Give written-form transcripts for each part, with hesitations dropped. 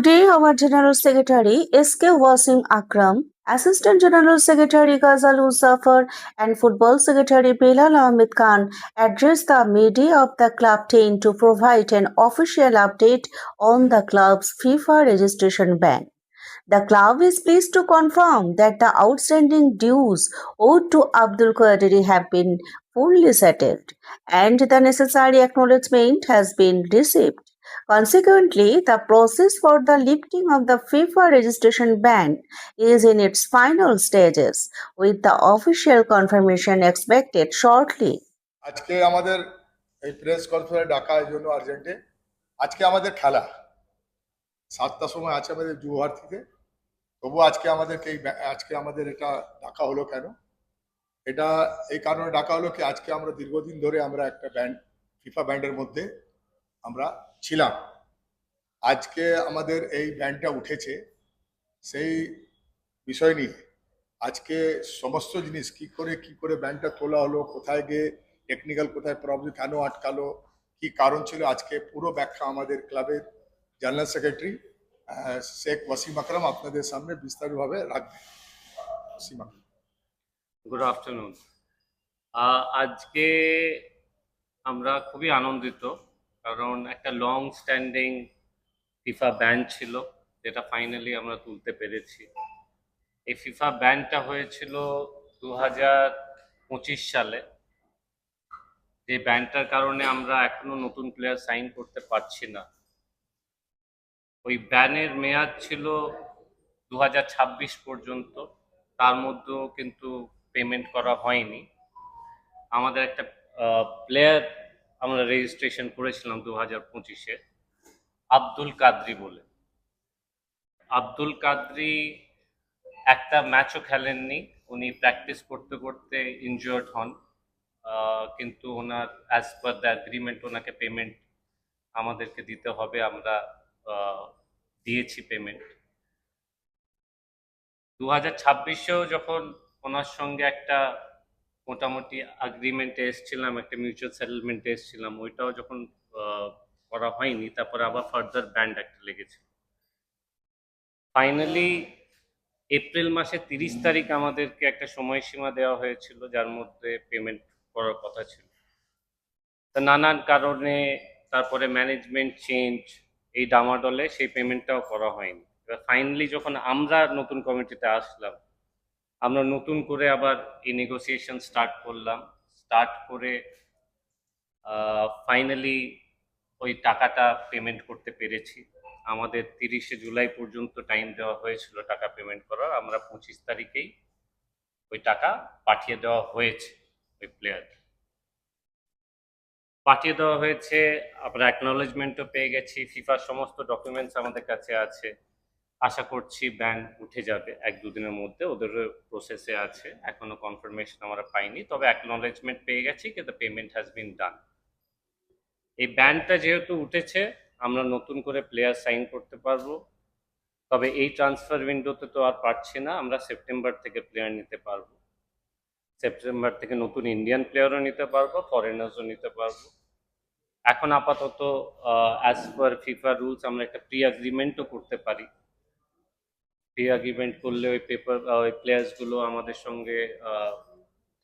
Today, our General Secretary S.K. Wasim Akram, Assistant General Secretary Ghazal Uzafar, and Football Secretary Bilal Ahmed Khan addressed the media of the club team to provide an official update on the club's FIFA registration ban. The club is pleased to confirm that the outstanding dues owed to Abdul Qadiri have been fully settled and the necessary acknowledgement has been received. Consequently, the process for the lifting of the FIFA registration ban is in its final stages, with the official confirmation expected shortly. আজকে আমাদের এই press conference ডাকা এই জন্য আর্জেন্টে আজকে আমাদের খেলা 7টার সময় আছে আমাদের জুহার থেকে। তবু আজকে আমাদের এটা ডাকা হলো কেন? এটা এই কারণে ডাকা হলো কি আজকে আমরা দীর্ঘদিন ধরে আমরা একটা ব্যান্ড ফিফা ব্যান্ডের মধ্যে আমরা ছিলাম। আজকে আমাদের এই ব্যান্ডটা উঠেছে সেই বিষয় নিয়ে আজকে সমস্ত জিনিস কি করে ব্যান্ডটা তোলা হলো, কোথায় গিয়ে টেকনিক্যাল কোথায় প্রবলেম, কেন আটকালো, কি কারণ ছিল, আজকে পুরো ব্যাখ্যা আমাদের ক্লাবের জেনারেল সেক্রেটারি শেখ ওয়াসিম আকরাম আপনাদের সামনে বিস্তারিতভাবে রাখবেন। ওয়াসিম আকরাম। Good afternoon. আজকে আমরা খুবই আনন্দিত, কারণ একটা লং স্ট্যান্ডিং ফিফা ব্যান ছিল যেটা ফাইনালি আমরা তুলতে পেরেছি। এই ফিফা ব্যানটা হয়েছিল 2025 সালে, যে ব্যানটার কারণে আমরা এখনো নতুন প্লেয়ার সাইন করতে পারছি না। ওই ব্যানের মেয়াদ ছিল 2026 পর্যন্ত, তার মধ্যেও কিন্তু পেমেন্ট করা হয়নি। আমাদের একটা প্লেয়ার আমরা রেজিস্ট্রেশন করেছিলাম 2025-এ, আব্দুল কাদরি বলে। আব্দুল কাদরি একটা ম্যাচও খেলেননি, উনি প্র্যাকটিস করতে করতে ইনজিওর্ড হন, কিন্তু ওনার অ্যাজ পার দ্য অ্যাগ্রিমেন্ট ওনাকে পেমেন্ট আমাদেরকে দিতে হবে, আমরা দিয়েছি পেমেন্ট। 2026-এও যখন ওনার সঙ্গে একটা মোটামুটি এগ্রিমেন্টে এসেছিলাম, একটা মিউচুয়াল সেটেলমেন্টে এসেছিলাম, ওইটাও যখন করা হয়নি, তারপরে আবার ফার্দার ব্যান্ড একটা লেগেছে। ফাইনালি এপ্রিল মাসের 30 তারিখ আমাদেরকে একটা সময়সীমা দেওয়া হয়েছিল, যার মধ্যে পেমেন্ট করার কথা ছিল। তা নানান কারণে তারপরে ম্যানেজমেন্ট চেঞ্জ, এই ডামাডলে সেই পেমেন্টটাও করা হয়নি। এবার ফাইনালি যখন আমরা নতুন কমিটিতে আসলাম, আমরা নতুন করে আবার এই নেগোসিয়েশন স্টার্ট করলাম। স্টার্ট করে ফাইনালি ওই টাকাটা পেমেন্ট করতে পেরেছি। আমাদের 30শে জুলাই পর্যন্ত টাইম দেওয়া হয়েছিল টাকা পেমেন্ট করার, আমরা 25 তারিখেই ওই টাকা পাঠিয়ে দেওয়া হয়েছে। ওই প্লেয়ার পাঠিয়ে দেওয়া হয়েছে, আমরা অ্যাকনোলেজমেন্টও পেয়ে গেছি, ফিফার সমস্ত ডকুমেন্টস আমাদের কাছে আছে। আশা করছি ব্যান উঠে যাবে 1-2 দিনের মধ্যে, ওদের প্রসেসে আছে, এখনো কনফার্মেশন আমরা পাইনি, তবে অ্যাকনোলেজমেন্ট পেয়ে গেছি, কিন্তু পেমেন্ট হ্যাজ বিন ডান। এই ব্যানটা যেহেতু উঠেছে, আমরা নতুন করে প্লেয়ার সাইন করতে পারবো, তবে এই ট্রান্সফার উইন্ডোতে তো আর পারছি না। আমরা সেপ্টেম্বর থেকে প্লেয়ার নিতে পারবো, সেপ্টেম্বর থেকে নতুন ইন্ডিয়ান প্লেয়ারও নিতে পারবো, ফরেনার্সও নিতে পারবো। এখন আপাতত অ্যাজ পার ফিফা রুলস আমরা একটা প্রি এগ্রিমেন্টও করতে পারি। প্রি এগ্রিমেন্ট করলে ওই প্লেয়ার্সগুলো আমাদের সঙ্গে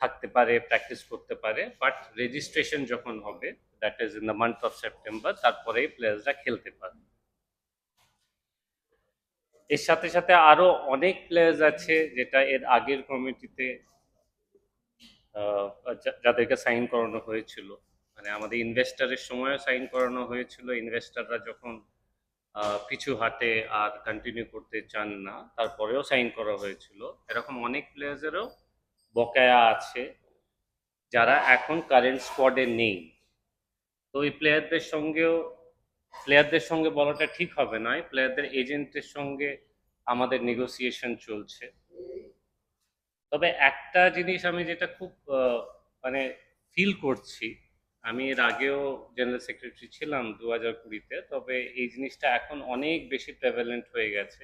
থাকতে পারে, প্র্যাকটিস করতে পারে, বাট রেজিস্ট্রেশন যখন হবে, that is in the month of September, তারপরেই প্লেয়ার্সরা খেলতে পারে। এর সাথে সাথে আরো অনেক প্লেয়ার্স আছে যেটা এর আগের কমিটিতে যাদেরকে সাইন করানো হয়েছিল, মানে আমাদের ইনভেস্টারের সময়ও সাইন করানো হয়েছিল। ইনভেস্টাররা যখন পিছু হাটে আর কন্টিনিউ করতে চান না, তারপরেও সাইন করা হয়েছিল। এরকম অনেক প্লেয়ার্সেরও বকেয়া আছে যারা এখন কারেন্ট স্কোয়াডে নেই। তো ওই প্লেয়ারদের সঙ্গে বলাটা ঠিক হবে না, প্লেয়ারদের এজেন্টের সঙ্গে আমাদের নেগোসিয়েশন চলছে। তবে একটা জিনিস আমি যেটা খুব মানে ফিল করছি, আমি এর আগেও জেনারেল সেক্রেটারি ছিলাম 2020-তে, তবে এই জিনিসটা এখন অনেক বেশি প্রেভেলেন্ট হয়ে গেছে।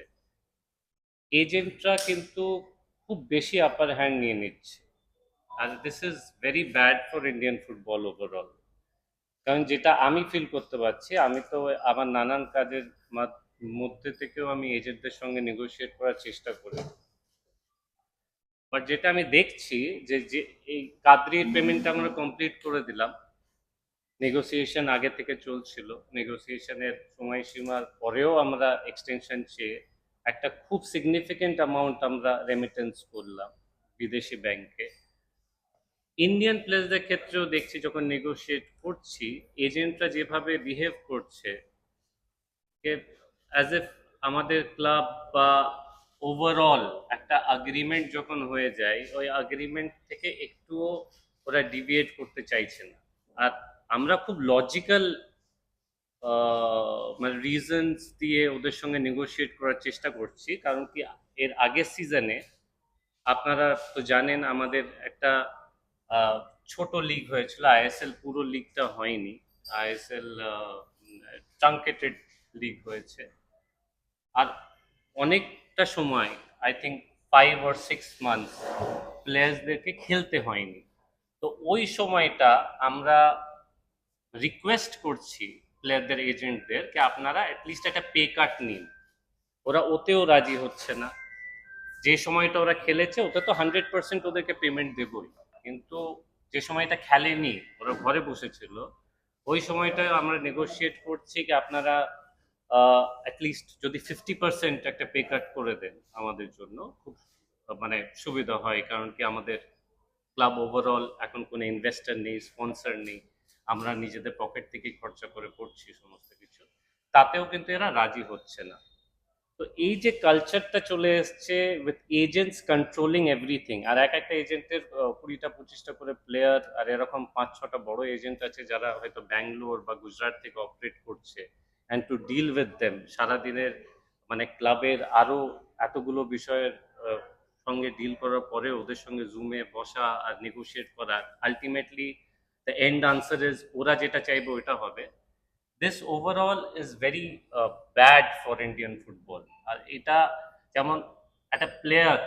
এজেন্টরা কিন্তু খুব বেশি আপার হ্যান্ড নিয়ে নিচ্ছে, আর this is very bad for Indian football overall. কারণ যেটা আমি ফিল করতে পারছি, আমি তো আমার নানান কাজের মধ্যে থেকেও আমি এজেন্টদের সঙ্গে নেগোশিয়েট করার চেষ্টা করি। বাট যেটা আমি দেখছি যে যে এই কাদ্রির পেমেন্টটা আমরা কমপ্লিট করে দিলাম, নেগোসিয়েশন আগে থেকে চলছিল, নেগোসিয়েশনের সময়সীমার পরেও আমরা এক্সটেনশন চেয়ে একটা খুব সিগনিফিকেন্ট অ্যামাউন্ট আমরা রেমিটেন্স করলাম বিদেশি ব্যাংকে। ইন্ডিয়ান প্লেয়ার্সদের ক্ষেত্রেও দেখছি যখন নেগোশিয়েট করছি, এজেন্টরা যেভাবে বিহেভ করছে, অ্যাজ এফ আমাদের ক্লাব বা ওভারঅল একটা এগ্রিমেন্ট যখন হয়ে যায়, ওই এগ্রিমেন্ট থেকে একটুও ওরা ডিভিয়েট করতে চাইছে না। আর আমরা খুব লজিক্যাল মানে রিজনস দিয়ে ওদের সঙ্গে নেগোশিয়েট করার চেষ্টা করছি। কারণ কি, এর আগের সিজনে আপনারা তো জানেন আমাদের একটা আহ, ছোট লিগ হয়েছিল, আইএসএল পুরো লিগটা হয়নি, আইএসএল ট্রাঙ্কেটেড লিগ হয়েছে। আর অনেকটা সময়, আই থিঙ্ক 5 or 6 months প্লেয়ার্সদেরকে খেলতে হয়নি। তো ওই সময়টা আমরা রিকোয়েস্ট করছি প্লেয়ারদের এজেন্টদের যে আপনারা অ্যাটলিস্ট একটা পে কাট নিন। ওরা ওতেও রাজি হচ্ছে না। যে সময়টা ওরা খেলেছে ওতে তো 100% ওদেরকে পেমেন্ট দেবই, কিন্তু যে সময়টা খেলেনি, ওরা ঘরে বসেছিল, ওই সময়টা আমরা নেগোশিয়েট করছি কি আপনারা অ্যাটলিস্ট যদি 50% একটা পে কাট করে দেন আমাদের জন্য খুব মানে সুবিধা হয়। কারণ কি, আমাদের ক্লাব ওভারঅল এখন কোনো ইনভেস্টর নেই, স্পন্সর নেই, আমরা নিজেদের পকেট থেকেই খরচা করে করছি সমস্ত কিছু। তাতেও কিন্তু এরা রাজি হচ্ছে না। তো এই যে কালচারটা চলে এসছে উইথ এজেন্টস কন্ট্রোলিং এভরিথিং, আর এক একটা এজেন্টের 20টা 25টা করে প্লেয়ার, আর এরকম 5-6টা বড় এজেন্ট আছে যারা হয়তো ব্যাঙ্গালোর বা গুজরাট থেকে অপারেট করছে, and to deal with them সারাদিনের মানে ক্লাবের আরো এতগুলো বিষয়ের সঙ্গে ডিল করার পরে ওদের সঙ্গে জুমে বসা আর নেগোশিয়েট করা, ultimately the end answer is ওরা যেটা চাইবে ওইটা হবে। This overall is very bad for Indian football. আর এটা যেমন একটা প্লেয়ার,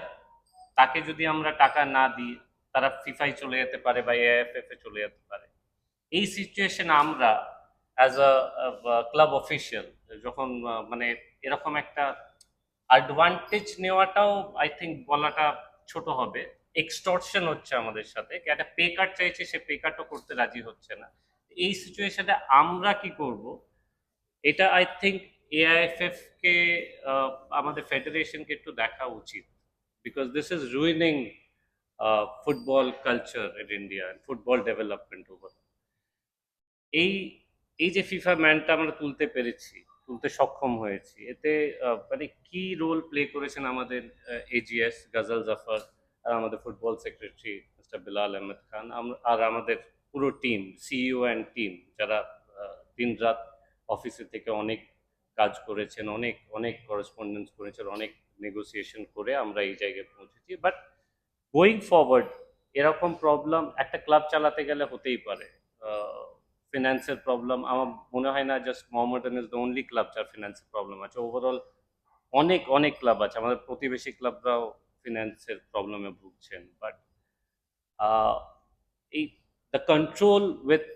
তাকে যদি আমরা টাকা না দিই, তারা ফিফায় চলে যেতে পারে বা এআইএফএফ এ চলে যেতে পারে। এই সিচুয়েশন আমরা অ্যাজ আ ক্লাব অফিসিয়াল যখন মানে এরকম একটা অ্যাডভান্টেজ নেওয়াটাও আই থিঙ্ক বলাটা ছোট হবে। এক্সটর্শন হচ্ছে আমাদের সাথে, একটা পে কার্ড চাইছে, সে পে কার্ডও করতে রাজি হচ্ছে না। এই সিচুয়েশনে আমরা কি করব, এটা আই থিঙ্ক এআইএফএফ কে আমাদের ফেডারেশনকে একটু দেখা উচিত। Because this is ruining football culture in India, football development over. এই এই যে ফিফা ম্যানটা আমরা তুলতে সক্ষম হয়েছি, এতে মানে কি রোল প্লে করেছেন আমাদের এজিএস গাজাল জাফর, আর আমাদের football secretary mister Bilal Ahmed Khan, আর আমাদের পুরো টিম, সিইও অ্যান্ড টিম, যারা দিন রাত অফিসে থেকে অনেক কাজ করেছেন, অনেক অনেক করেসপন্ডেন্স করেছেন, অনেক নেগোসিয়েশন করে আমরা এই জায়গায় পৌঁছেছি। বাট গোয়িং ফরওয়ার্ড এরকম প্রবলেম একটা ক্লাব চালাতে গেলে হতেই পারে। ফিনান্সের প্রবলেম আমার মনে হয় না just Mohammedan is the only club যার ফিনান্সের প্রবলেম আছে, ওভারঅল অনেক অনেক ক্লাব আছে, আমাদের প্রতিবেশী ক্লাবরাও ফিনান্সের প্রবলেমে ভুগছেন। বাট এই the control with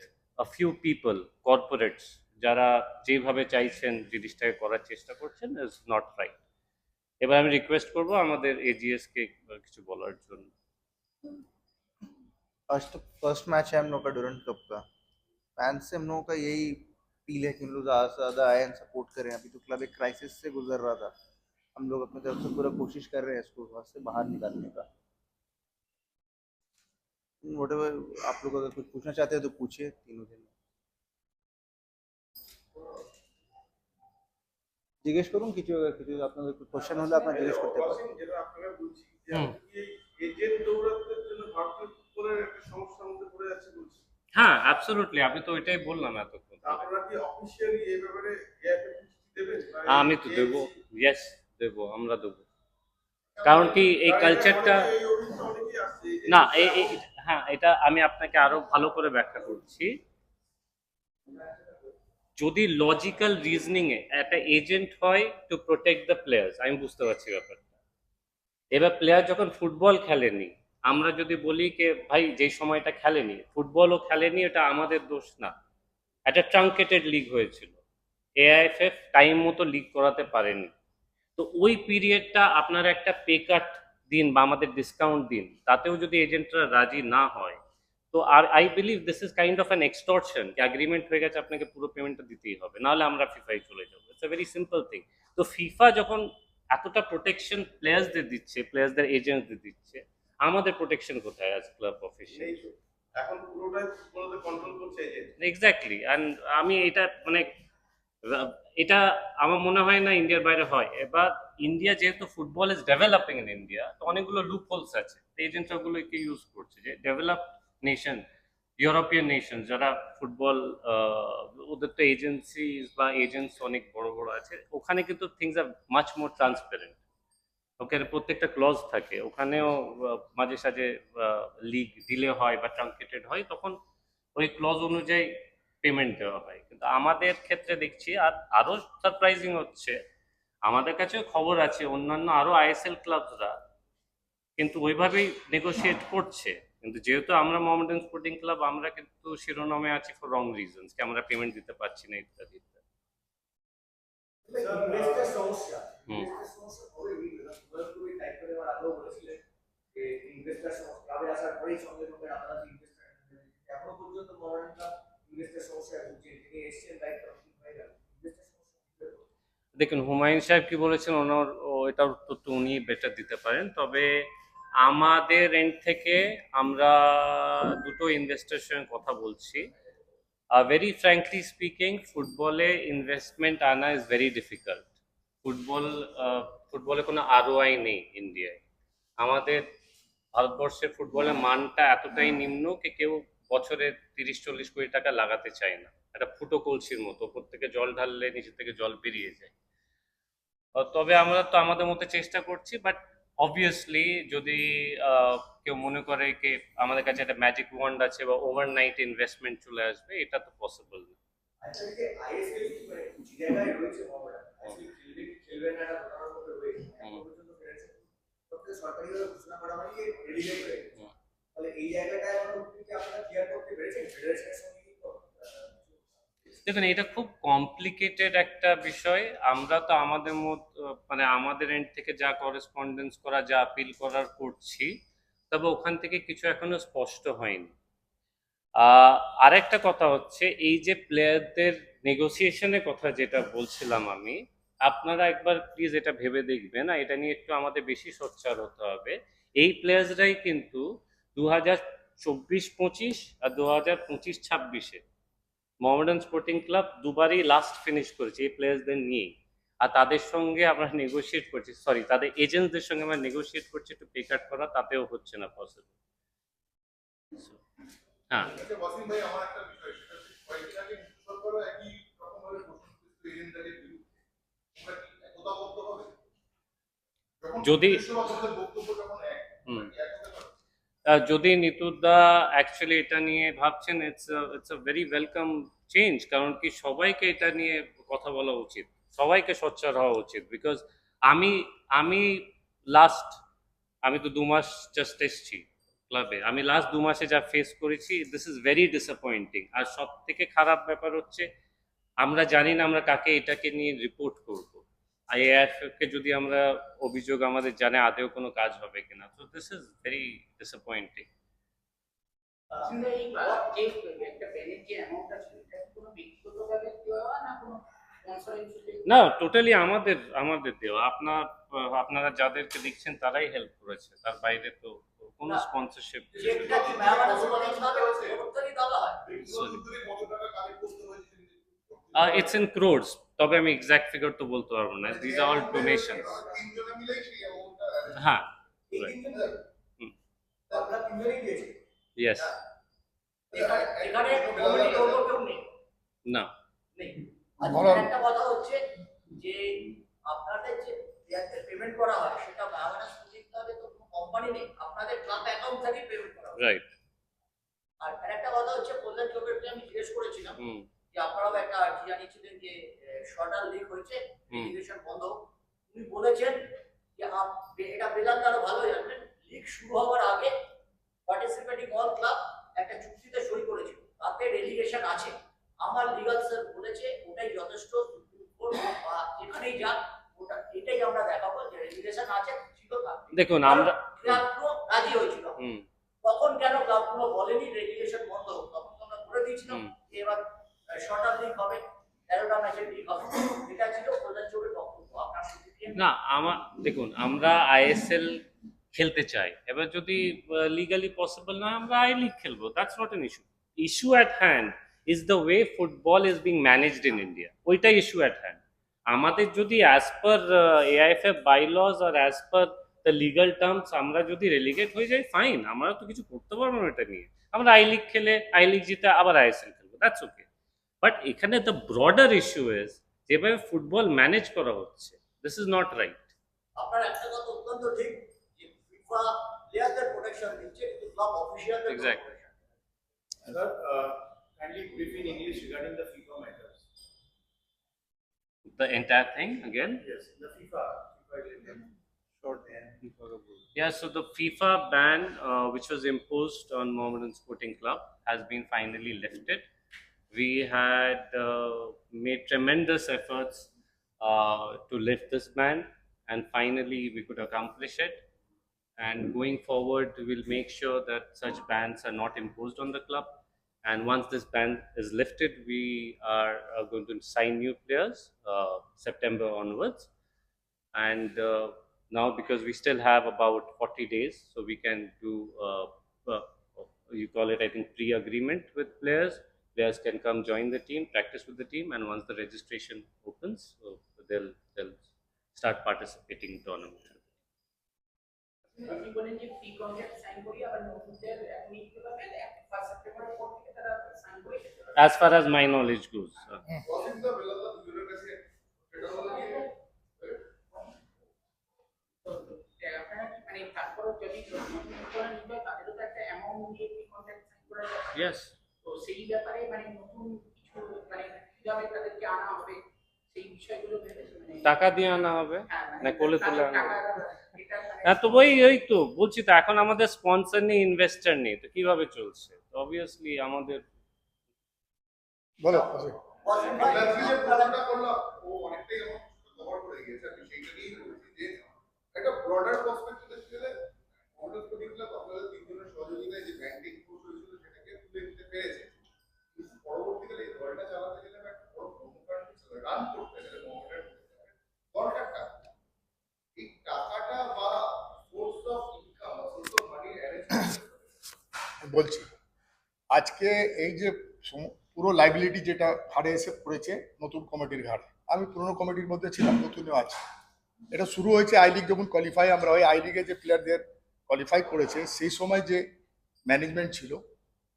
a few people, corporates, যারা যেভাবে চাইছেন জিনিসটাকে করার চেষ্টা করছেন, ইজ নট রাইট। এবার আমি রিকোয়েস্ট করবো আমাদের एजीएस কে কিছু বলার জন্য। आज तो फर्स्ट मैच है हम लोग का डूरंट कप का। फैंस से हम लोगों का यही फील है कि हम लोग ज़्यादा से ज़्यादा आए एंड सपोर्ट करें। अभी तो क्लब एक क्राइसिस से गुजर रहा था, हम लोग अपनी तरफ से पूरा कोशिश कर रहे हैं इसको वहाँ से बाहर निकालने का। व्हाटएवर आप लोग अगर कुछ पूछना चाहते हैं तो पूछिए तीनों दिन। জিজ্ঞেস করুন কিছু, কিছু আপনাদের কোশ্চেন হলে আপনারা জিজ্ঞেস করতে পারেন। যেটা আপনারা বলছি যে হুম। আপনি কি এজেন্ট দৌড়ানোর জন্য ভারতীয় ফুটবলের একটা সমস্যার মধ্যে পড়ে যাচ্ছে বলছি, হ্যাঁ, অ্যাবসলিউটলি, আমি তো এটাই বললাম এতক্ষণ ধরে। আপনারা কি অফিসিয়ালি এই ব্যাপারে এআইএফএফ দেবেন? আমি তো দেবো, ইয়েস দেবো, আমরা দেবো। কারণ কি, এই কালচারটা এই অভিযোগটা অনেকেই আসছে না, হ্যাঁ, এটা আমি আপনাকে আরো ভালো করে ব্যাখ্যা করছি। যদি লজিক্যাল রিজনিং এ একটা এজেন্ট হয় টু প্রোটেক্ট দ্য প্লেয়ার্স, আমি বুঝতে পারছি ব্যাপারটা। এবার প্লেয়ার যখন ফুটবল খেলেনি, আমরা যদি বলি যে ভাই যে সময়টা খেলেনি, ফুটবলও খেলেনি, এটা আমাদের দোষ না, একটা ট্রাঙ্কেটেড লিগ হয়েছিল, এআইএফএফ টাইম মতো লিক করাতে পারেনি। তো ওই পিরিয়ডটা আপনারা একটা পে কাট দিন বা আমাদের ডিসকাউন্ট দিন, তাতেও যদি এজেন্টরা রাজি না হয়, তো আর I believe this is kind of an extortion, কি এগ্রিমেন্ট হয়ে গেছে আপনাকে পুরো পেমেন্টটা দিতেই হবে, নাহলে আমরা ফিফায় চলে যাবো। It's a very simple thing. তো ফিফা যখন এতটা প্রোটেকশন প্লেয়ার্সদের দিচ্ছে, প্লেয়ার্সদের এজেন্টদের দিচ্ছে, আমাদের প্রোটেকশন কোথায় অ্যাজ ক্লাব অফিসিয়াল? নেই তো। এখন পুরোটাই ফুটবলকে কন্ট্রোল করছে এই যে এক্স্যাক্টলি। অ্যান্ড আমি এটা মানে এটা আমার মনে হয় না ইন্ডিয়ার বাইরে হয়। এবার ইন্ডিয়া যেহেতু football is developing in India, তো অনেকগুলো লুপ হোলস আছে, এজেন্টরা গুলোকে ইউজ করছে। যে ডেভেলপ নেশন, ইউরোপিয়ান নেশন যারা ফুটবল, ওদের তো এজেন্সিজ বা এজেন্টস অনেক বড় বড় আছে, ওখানে কিন্তু things are much more transparent. ওখানে প্রত্যেকটা ক্লজ থাকে, ওখানেও মাঝে সাঝে লিগ ডিলে হয় বা ট্রাঙ্কেটেড হয়, তখন ওই ক্লজ অনুযায়ী পেমেন্ট দেওয়া হয়। কিন্তু আমাদের ক্ষেত্রে দেখছি, আর আরো সারপ্রাইজিং হচ্ছে, আমাদের কাছেও খবর আছে অন্যান্য আরো আইএসএল ক্লাবরা কিন্তু ওইভাবেই নেগোশিয়েট করছে। কিন্তু যেহেতু আমরা মোহামেডান স্পোর্টিং ক্লাব, আমরা কিন্তু শিরোনামে আছি ফর রং রিজনস, কি আমরা পেমেন্ট দিতে পারছি না ইত্যাদি ইত্যাদি। ইনভেস্টার সমস্যা হুম। ইনভেস্টার সমস্যা হবে তুমি টাইপ করে আমার আগেও বলেছিলেন যে ইনভেস্টার সমস্যা ক্লাবে আসার পরেই সঙ্গে সঙ্গে আপনারা ইনভেস্টার এখনো পর্যন্ত মডার্ন ক্লাব ইনভেস্টার সমস্যায় ভুগছে, তিনি এসছেন দায়িত্ব হয়ে গেল ইনভেস্টার সমস্যা দেখুন, হুমায়ুন সাহেব কি বলেছেন, ওনার এটার উত্তর তো উনি বেটার দিতে পারেন। তবে আমাদের এন্ড থেকে আমরা দুটো ইনভেস্টরের সঙ্গে কথা বলছি। ভেরি ফ্র্যাঙ্কলি স্পিকিং, ফুটবলে ইনভেস্টমেন্ট আনা ইজ ভেরি ডিফিকাল্ট। ফুটবলে কোনো আরওআই নেই ইন্ডিয়ায়। আমাদের ভারতবর্ষের ফুটবলের মানটা এতটাই নিম্ন কি কেউ বছরে 30-40 কোটি টাকা লাগাতে চায় না। একটা ফুটো কলসির মতো, ওপর থেকে জল ঢাললে নিচে থেকে জল বেরিয়ে যায়। তবে আমরা তো আমাদের মতো চেষ্টা করছি, বাট অবভিয়াসলি যদি কেউ মনে করে কি আমাদের কাছে একটা ম্যাজিক ওয়ান্ড আছে বা ওভারনাইট ইনভেস্টমেন্ট চলে আসবে, এটা তো পসিবল না। আচ্ছা এই যে আইএসএল কি মানে যে জায়গায় রয়েছে মডার্ন আইএসএল খেলবে কি খেলবে না এটা ঘটনার মধ্যে রয়েছে এখন পর্যন্ত ফেডারেশন সবথেকে সরকারিভাবে ঘোষণা করা মানে যে রেডিমেড হয়ে গেছে। তাহলে এই জায়গাটায় এখন কি আপনারা ক্লিয়ার করতে পেরেছেন ফেডারেশনের সঙ্গে কি দেখুন, এটা খুব কমপ্লিকেটেড একটা বিষয়। আমরা তো আমাদের মানে আমাদের এন্ড থেকে যা করেসপন্ডেন্স করা, যা আপিল করার করছি, তবে ওখান থেকে কিছু এখনো স্পষ্ট হয়নি। আরেকটা কথা হচ্ছে, এই যে প্লেয়ারদের নেগোসিয়েশনের কথা যেটা বলছিলাম আমি, আপনারা একবার প্লিজ এটা ভেবে দেখবেন, আর এটা নিয়ে একটু আমাদের বেশি সোচ্চার হতে হবে। এই প্লেয়ার্সরাই কিন্তু 2024-25 আর 2025-26 মোহামেডান স্পোর্টিং ক্লাব দুবারই লাস্ট ফিনিশ করেছে এই প্লেয়ার্সদের নিয়েই। আর তাদের সঙ্গে আমরা নেগোশিয়েট করছি, সরি তাদের এজেন্টদের সঙ্গে আমরা নেগোশিয়েট করছি একটু পে কাট করা, তাতেও হচ্ছে না পসিবল। হ্যাঁ, আচ্ছা ওয়াসিম ভাই, আমার একটা বিষয়, সেটা হচ্ছে কয়েকদিন আগে বিশ্ব সরকারও একই রকম ভাবে প্রশ্ন করছিল এজেন্টদের বিরুদ্ধে। তোমরা কি একতা বদ্ধ হবে? যখন যদি বিশ্ববাসীদের বক্তব্য যখন এক, হুম, কি এক হতে পারে? যদি নিতুদা অ্যাকচুয়ালি এটা নিয়ে ভাবছেন, it's a very welcome change. কারণ কি, সবাইকে এটা নিয়ে কথা বলা উচিত, সবাইকে সোচ্চার হওয়া উচিত। বিকজ আমি আমি লাস্ট আমি তো 2 মাস জাস্ট এসছি ক্লাবে, আমি লাস্ট 2 মাসে যা ফেস করেছি, দিস ইজ ভেরি ডিসঅ্যাপয়েন্টিং। আর সব থেকে খারাপ ব্যাপার হচ্ছে, আমরা জানি না আমরা কাকে এটাকে নিয়ে রিপোর্ট করবো। আইএএফকে যদি আমরা অভিযোগ আমাদের জানে আদেও কোনো কাজ হবে কিনা। তো দিস ইজ ভেরি ডিসঅ্যাপয়েন্টিং। যে একটা পেমেন্ট যে অ্যামাউন্টটা ছিল এটা কি কোনো ব্যক্তিগতভাবে দেওয়া না কোনো স্পন্সর হিসেবে? না, টোটালি আমাদের দেওয়া। আপনারা যাদেরকে দেখছেন তারাই হেল্প করেছে, তার বাইরে তো কোনো স্পন্সরশিপ। চেকটা কি মেরামত সমাধানভাবে সরকারি দেওয়া হয়? বিশ্বযুদ্ধের কত টাকা কালেক্ট করতে হয়েছে? ইটস ইন ক্রোডস, তবে আমি এক্সাক্ট ফিগার তো বলতে পারবো না। These are all donations. তিনজনে মিলেই সেই অ্যামাউন্টটা। হ্যাঁ, এই তিনজন আপনারা তিনজনই দিয়েছে ইয়েস। এখানে কমিটি অন্য কেউ নেই না, নেই। বলো। আর একটা কথা হচ্ছে যে আপনাদের যে প্লেয়ারদের পেমেন্ট করা হয় সেটা বাংলা স্পোর্টিং ক্লাবে তো কোনো কোম্পানি নেই, আপনাদের ক্লাব অ্যাকাউন্ট থেকেই পেমেন্ট করা হয়। রাইট। আর আরেকটা কথা হচ্ছে, কল্যাণ চক্রবর্তী আমি জিজ্ঞেস করেছিলাম হুম, যে আপনারাও একটা আর্জি জানিয়েছিলেন যে শর্টার লিক হয়েছে, ইরিগেশন বন্ধ। উনি বলেছেন যে এটা বেদান্ত আরো ভালো জানবেন, লিগ শুরু হওয়ার আগে পার্টিসিপেটিং অল ক্লাব একটা চুক্তিতে সই করেছিল, তাতে রেলিগেশন আছে। আমার লিগাল স্যার বলেছে ওটাই যথেষ্ট, করবো বা যেখানেই যাক ওটা এটাই আমরা দেখাবো যে রেগুলেশন আছে ছিল থাকবে। দেখুন আমরা ক্লাবগুলো রাজি হয়েছিল, হুম তখন কেন ক্লাবগুলো বলেনি রেগুলেশন বন্ধ হোক? তখন তো আমরা করে দিয়েছিলাম হুম যে এবার শর্টার লিগ হবে, 13টা ম্যাচের লিগ হবে। এটা ছিল প্রধান চোরের বক্তব্য। আপনার প্রতিক্রিয়া? না আমার দেখুন আমরা আইএসএল খেলতে চাই, এবার যদি লিগালি পসিবল না আমরা আই লিগ খেলবো, that's not an issue. Issue at hand is the way football is being managed in India, ওইটাই ইস্যু অ্যাট হ্যান্ড। আমাদের যদি অ্যাজ পার এআইএফএফ বাইলজ আর as per the legal terms আমরা যদি relegate হয়ে যাই, fine, আমরা তো কিছু করতে পারবো না এটা নিয়ে। আমরা আই লিগ খেলে আই লিগ জিতে আবার আইএসএল খেলবো, দ্যাটস ওকে। বাট এখানে দ্য ব্রডার ইস্যু ইজ যেভাবে ফুটবল ম্যানেজ করা হচ্ছে, দিস ইজ নট রাইট। আপনার একটা কথা অত্যন্ত ঠিক যে ফিফা প্লেয়ারদের প্রোটেকশন দিচ্ছে কিন্তু club অফিসিয়ালদের Exactly. Sir, kindly brief in English regarding the FIFA matters. The entire thing again. Yes, the FIFA related. short and Yeah, so the FIFA ban, which was imposed on Mohammedan Sporting Club, has been finally lifted. We had made tremendous efforts to lift this ban, and finally we could accomplish it. And going forward, we'll make sure that such bans are not imposed on the club. And once this ban is lifted, we are going to sign new players September onwards. And now because we still have about 40 days, so we can do uh, you call it, I think, pre-agreement with players. Players can come join the team, practice with the team, and once the registration opens, they'll start participating in tournament. আপনি বলেন যে pre contract sign করি আবার নতুনদের এখনই দিতে পারবে 1 সেপ্টেম্বরের পর থেকে তারা সাইন করে দিতে পারবে। As far as my knowledge goes. Wasim দা বেলাদা দুজনের কাছে এটা হলো কি আপনারা কি মানে তারপরও যদি নতুন করে নিতে হয় তাদেরও তো একটা অ্যামাউন্ট দিয়ে প্রি কন্ট্রাক্ট সাইন করা যায়। Yes. তো সেই ব্যাপারে মানে নতুন কিছু মানে কিভাবে তাদেরকে আনা হবে সেই বিষয়গুলো ভেবেছে মানে টাকা দিয়ে আনা হবে হ্যাঁ, না কোলে তুলে আনা হবে? এটা হ্যাঁ, তো ওই তো বলছি তো, এখন আমাদের স্পন্সর নেই, ইনভেস্টর নেই, তো কিভাবে চলছে? তো অবভিয়াসলি আমাদের বলো ওয়াসিম। ওয়াসিম ভাই, আপনি যে প্রশ্নটা করলাম ও অনেকটাই আমার কভার করে গিয়েছে। আমি সেইটা নিয়েই বলছি যে একটা ব্রডার পার্সপেক্টিভে গেলে মডেল স্পোর্টিং ক্লাব আপনাদের তিনজনের সহযোগিতায় যে ব্যাংকিং কোর্স হয়েছিল সেটাকে তুলে নিতে পেরেছে। কিন্তু পরবর্তীকালে এই দলটা চালাতে গেলে বা একটা বড় কর্মকাণ্ড রান করতে গেলে মোহামেডান দরকার টাকা। এই টাকাটা বা source of income source of money arrangement বলছি আজকে এই যে পুরো লাইবিলিটি যেটা ঘাড়ে এসে পড়েছে নতুন কমিটির ঘাড়ে, আমি পুরনো কমিটির মধ্যে ছিলাম, নতুনও আছে। এটা শুরু হয়েছে আই লিগ যখন কোয়ালিফাই, আমরা ওই আই লিগে যে প্লেয়ারদের কোয়ালিফাই করেছে সেই সময় যে ম্যানেজমেন্ট ছিল,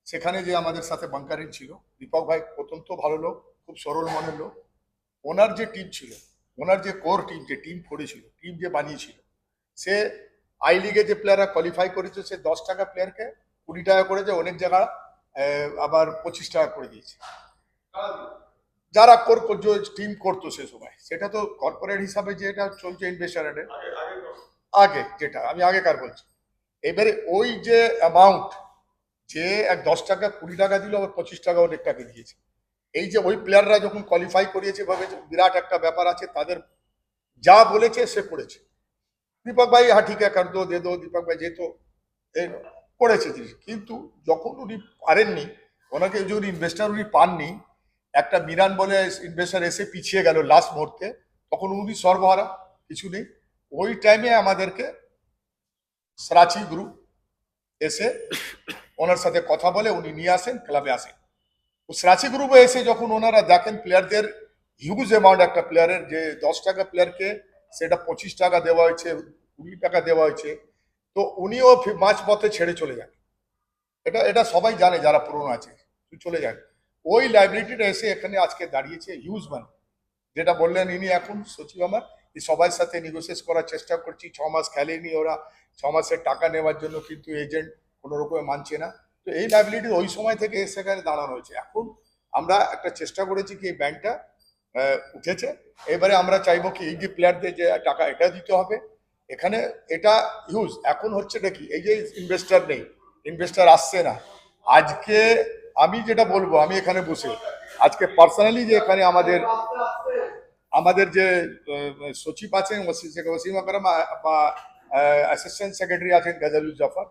সেখানে যে আমাদের সাথে বাঙ্কারিং ছিল, দীপক ভাই অত্যন্ত ভালো লোক, খুব সরল মনের লোক। ওনার যে টিম ছিল, ওনার যে কোর টিম, যে টিম করেছিল, টিম যে বানিয়েছিল, সে আই লিগে যে প্লেয়াররা কোয়ালিফাই করেছে সে 10 টাকা প্লেয়ারকে 20 টাকা করেছে, অনেক জায়গায় আবার 25 টাকা করে দিয়েছে। যারা কোর টিম করতো সে সময়, সেটা তো কর্পোরেট হিসাবে যেটা চলছে ইনভেস্টারের আগে, যেটা আমি আগেকার বলছি। এবারে ওই যে অ্যামাউন্ট যে 10 টাকা 20 টাকা দিল, আবার 25 টাকা অনেকটাকে দিয়েছে। এই যে ওই প্লেয়াররা যখন কোয়ালিফাই করিয়েছে ভাবে বিরাট একটা ব্যাপার আছে, তাদের যা বলেছে সে করেছে। দীপক ভাই হ্যাঁ ঠিক আছে কর দো দে দো, দীপক ভাই যেহেতু করেছে জিনিস, কিন্তু যখন উনি পারেননি, ওনাকে যখন ইনভেস্টার উনি পাননি, একটা মিরান বলে ইনভেস্টার এসে পিছিয়ে গেল লাস্ট মুহূর্তে, তখন উনি সর্বহারা, কিছু নেই। ওই টাইমে আমাদেরকে সরাচি গ্রুপ এসে ওনার সাথে কথা বলে উনি নিয়ে আসেন, ক্লাবে আসেন। ও সরাচি গ্রুপে এসে যখন ওনারা দেখেন প্লেয়ারদের হিউজ অ্যামাউন্ট, একটা প্লেয়ারের যে 10 টাকা প্লেয়ারকে সেটা 25 টাকা দেওয়া হয়েছে, 20 টাকা দেওয়া হয়েছে, তো উনিও মাঝ পথে ছেড়ে চলে যান। এটা সবাই জানে যারা পুরনো আছে, চলে যান। ওই লাইবিলিটিটা এসে এখানে আজকে দাঁড়িয়েছে হিউজ মানি, যেটা বললেন ইনি এখন সচিব আমার, সবার সাথে নেগোসিয়েট করার চেষ্টা করছি। 6 মাস খেলেনি ওরা, 6 মাসের টাকা নেওয়ার জন্য, কিন্তু এজেন্ট কোনো রকমে মানছে না। তো এই লাইবিলিটি ওই সময় থেকে সেখানে দাঁড়ানো হয়েছে। এখন আমরা একটা চেষ্টা করেছি কি এই ব্যাংকটা উঠেছে, এবারে আমরা চাইবো কি এই যে প্লেয়ারদের যে টাকা এটা দিতে হবে, এখানে এটা হিউজ। এখন হচ্ছে কি এই যে ইনভেস্টার নেই, ইনভেস্টার আসছে না। আজকে আমি যেটা বলবো, আমি এখানে বসে আজকে পার্সোনালি যে এখানে আমাদের আমাদের যে সচিব আছেন ওসিম আকরাম বা অ্যাসিস্ট্যান্ট সেক্রেটারি আছেন গাজালুল জাফর,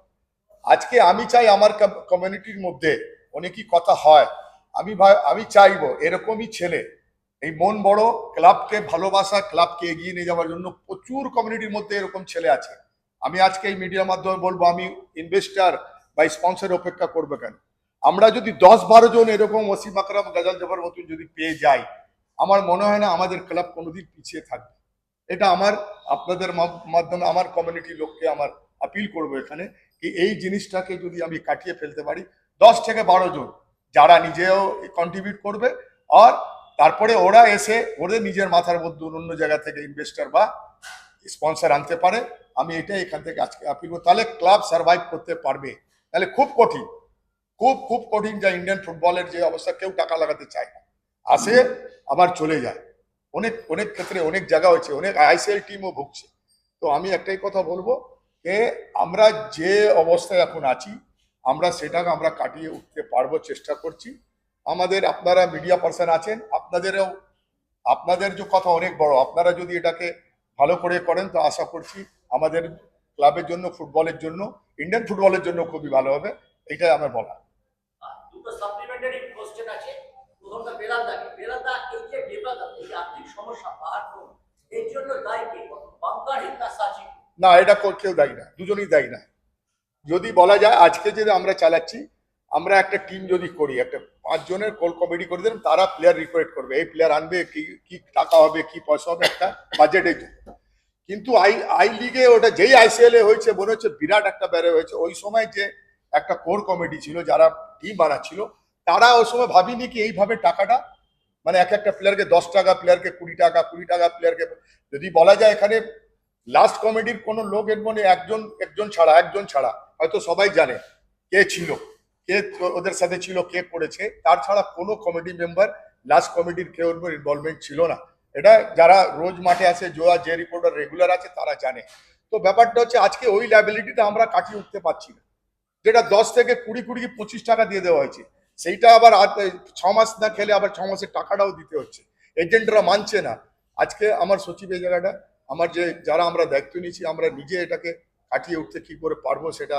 আজকে আমি চাই আমার কমিউনিটির মধ্যে অনেকই কথা হয়, আমি চাইবো এরকমই ছেলে, এই মন বড়, ক্লাবকে ভালোবাসা, ক্লাবকে এগিয়ে নিয়ে যাওয়ার জন্য প্রচুর কমিউনিটির মধ্যে এরকম ছেলে আছে। আমি আজকে এই মিডিয়ার মাধ্যমে বলবো, আমি ইনভেস্টার বা স্পন্সর অপেক্ষা করবে কেন, আমরা যদি 10-12 জন এরকম ওসিম আকরাম গাজাল জাফর মতন যদি পেয়ে যাই, আমার মনে হয় না আমাদের ক্লাব কোনোদিন পিছিয়ে থাকবে। এটা আমার আপনাদের মাধ্যমে আমার কমিউনিটির লোককে আমার আপিল করবো এখানে, কি এই জিনিসটাকে যদি আমি কাটিয়ে ফেলতে পারি, 10 থেকে 12 জন যারা নিজেও কন্ট্রিবিউট করবে, আর তারপরে ওরা এসে ওদের নিজের মাথার মধ্যে অন্য জায়গা থেকে ইনভেস্টর বা স্পন্সর আনতে পারে, আমি এটাই এখান থেকে আজকে আপিল করবো। তাহলে ক্লাব সার্ভাইভ করতে পারবে। তাহলে খুব কঠিন, খুব কঠিন যা ইন্ডিয়ান ফুটবলের যে অবস্থা, কেউ টাকা লাগাতে চায় না, আসে আবার চলে যায়। অনেক অনেক ক্ষেত্রে অনেক জায়গা হয়েছে, অনেক আইসিএল টিমও ভুগছে। তো আমি একটাই কথা বলবো যে আমরা যে অবস্থায় এখন আছি, আমরা সেটাকে আমরা কাটিয়ে উঠতে পারবো, চেষ্টা করছি। আমাদের আপনারা মিডিয়া পার্সন আছেন, আপনাদের যে কথা অনেক বড়, আপনারা যদি এটাকে ভালো করে করেন তো আশা করছি আমাদের ক্লাবের জন্য, ফুটবলের জন্য, ইন্ডিয়ান ফুটবলের জন্য খুবই ভালো হবে, এটাই আমার বলা। দুটো সাপ্লিমেন্টারি কোশ্চেন আছে। প্রথমটা বেলালদা এই যে বিভাগ, এই যে আর্থিক সমস্যা পাহাড় এর জন্য দায়ী কে? বাংকার হিন্দা সাচি না, এটা কেউ দায়ী না, দুজনেই দায়ী না। যদি বলা যায় আজকে যে আমরা চালাচ্ছি, আমরা একটা টিম যদি করি, একটা 5 জনের কোল কমিটি করে দেন, তারা প্লেয়ার রিক্রুট করবে, এই প্লেয়ার আনবে, কি টাকা হবে, কি পয়সা হবে, একটা বাজেটের জন্য। কিন্তু আই লিগে ওটা যেই আইসিএল এ হয়েছে, মনে হচ্ছে বিরাট একটা ব্যারে হয়েছে। ওই সময় যে একটা কোর কমিটি ছিল যারা টিম বানাচ্ছিল, তারা ওই সময় ভাবিনি কি এইভাবে টাকাটা, মানে একটা প্লেয়ারকে 10 টাকা, প্লেয়ারকে 20 টাকা, 20 টাকা প্লেয়ারকে, যদি বলা যায় এখানে লাস্ট কমিটির কোন লোক এর মানে একজন ছাড়া হয়তো সবাই জানে কে ছিল, কে ওদের সাথে ছিল, কে করেছে, তার ছাড়া কোনো কমিটি মেম্বার লাস্ট কমিটির কেউ ইনভলভমেন্ট ছিল না। এটা যারা রোজ মাঠে আছে, যে রিপোর্টার রেগুলার আছে, তারা জানে। তো ব্যাপারটা হচ্ছে আজকে ওই লাইবিলিটিটা আমরা কাটিয়ে উঠতে পারছি না, যেটা 10 থেকে 20 কি 25 টাকা দিয়ে দেওয়া হয়েছে, সেইটা আবার 6 মাস না খেলে আবার 6 মাসের টাকাটাও দিতে হচ্ছে, এজেন্টরা মানছে না। আজকে আমার সচিব এই জায়গাটা, আমার যারা আমরা দায়িত্ব নিয়েছি, আমরা নিজে এটাকে কাটিয়ে উঠতে কি করে পারবো সেটা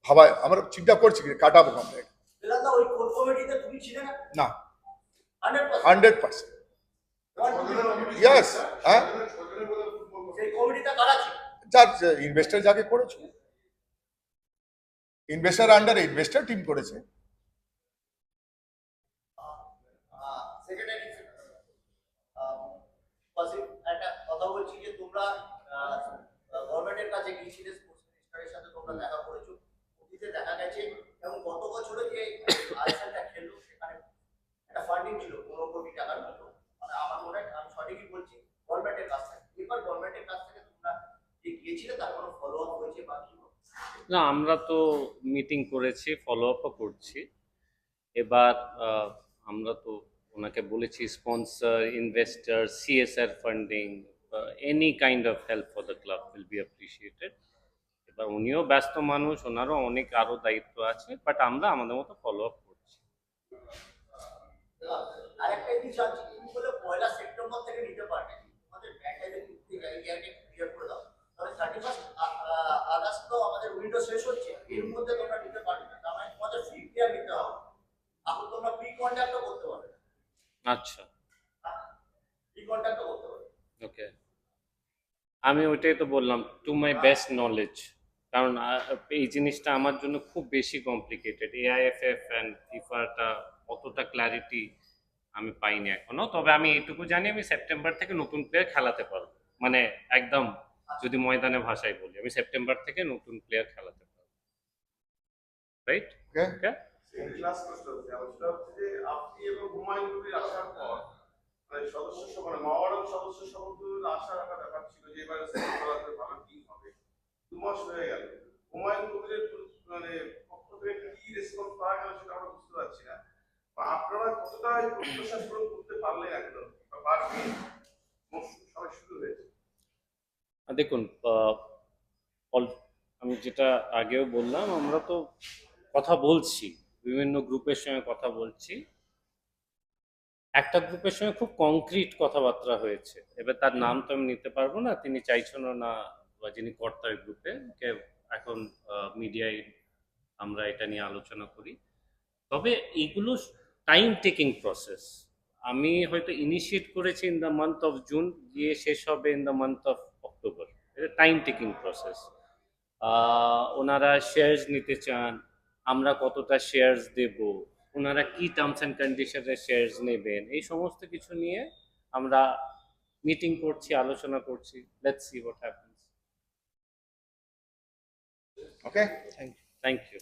ভাবায় আমরা চিন্তা করছি, কাটাবো আমরা। বেলালদা ওই কোর কমিটিতে তুমি ছিলে না? না, 100%। 100%। ইয়েস, হ্যাঁ, সেই কমিটিটা কারা ছিল? যার ইনভেস্টার যাকে করেছে, ইনভেস্টার আন্ডার ইনভেস্টার টিম করেছে। সেক্রেটারি ওয়াসিম, একটা কথা বলছি যে তোমরা গভর্নমেন্টের কাছে গিয়েছিলে, স্পোর্টস মিনিস্টারের সাথে তোমরা দেখা করেছো, অতীতে দেখা গেছে, এবং গত বছরে যে আইএসএলটা খেললো সেখানে একটা ফান্ডিং ছিল 15 কোটি টাকার মতো, মানে আমার মনে হয়, আমি সঠিকই বলছি, গভর্নমেন্টের কাছ থেকে। এবার গভর্নমেন্টের কাছ থেকে তোমরা যে গিয়েছিলে তার কোনো ফলো আপ হয়েছে বা কি? না, আমরা তো মিটিং করেছি, ফলো আপও করছি। এবার আমরা তো ওনাকে বলেছি sponsor, investor, CSR funding, any kind of help for the club will be appreciated. এবার উনিও ব্যস্ত মানুষ, ওনারও অনেক আরো দায়িত্ব আছে, বাট আমরা আমাদের মতো ফলো আপ করছি। আরেকটা জিনিস জানছি, তুমি বলে 1 সেপ্টেম্বর থেকে নিতে পারবে, আমাদের ব্যাংকটা যদি ইয়ারকে ক্লিয়ার করে দাও, তাহলে 31 আগস্ট তো আমাদের উইন্ডো শেষ হচ্ছে, এর মধ্যে তোমরা নিতে পারবে না, তার মানে তোমাদের ফ্রি ক্লিয়ার নিতে হবে। এখন তোমরা প্রি কন্ট্রাক্টও করতে পারবে। আচ্ছা, প্রি কন্ট্রাক্টও করতে পারবে। ওকে, আমি ওইটাই তো বললাম, টু মাই বেস্ট নলেজ, কারণ এই জিনিসটা আমার জন্য খুব বেশি কমপ্লিকেটেড। এআইএফএফ অ্যান্ড ফিফাটা অতটা ক্ল্যারিটি আমি পাইনি এখনো। তবে আমি এইটুকু জানি, আমি সেপ্টেম্বর থেকে নতুন প্লেয়ার খেলাতে পারবো, মানে একদম যদি ময়দানে ভাষায় বলি, আমি সেপ্টেম্বর থেকে নতুন প্লেয়ার খেলাতে পারবো। রাইট? ওকে। ক্লাস করতে হচ্ছে, সেটা হচ্ছে যে আপনি এবং হুমায়ুন কবির আসার পর সদস্য মানে মাওয়ারম সদস্য সভাপতির আশা রাখা ব্যাপার ছিল যে এবারে খেলাতে ভালো টিম হবে। 2 মাস হয়ে গেল, হুমায়ুন কবিরের মানে পক্ষ থেকে কি রেসপন্স পাওয়া গেল সেটা আমরা বুঝতে পারছি না। আপনারা কতটা প্রত্যাশা পূরণ করতে পারলেন একদম, বা পারবেন? সবাই শুরু হয়েছে। দেখুন, আমি যেটা আগেও বললাম, আমরা তো কথা বলছি, বিভিন্ন গ্রুপের সঙ্গে কথা বলছি। একটা গ্রুপের সঙ্গে খুব কংক্রিট কথাবার্তা হয়েছে, এবার তার নাম তো আমি নিতে পারবো না, তিনি চাইছেনও না, বা যিনি কর্তার গ্রুপে কে এখন মিডিয়ায় আমরা এটা নিয়ে আলোচনা করি। তবে এগুলো টাইম টেকিং প্রসেস। আমি হয়তো ইনিশিয়েট করেছি in the month of June, গিয়ে শেষ হবে in the month of October. এটা টাইম টেকিং প্রসেস। ওনারা শেয়ারস নিতে চান, আমরা কতটা শেয়ারস দেব, ওনারা কি টার্মস অ্যান্ড কন্ডিশনে শেয়ারস নেবেন, এই সমস্ত কিছু নিয়ে আমরা মিটিং করছি, আলোচনা করছি। Let's see what happens. Okay, thank you.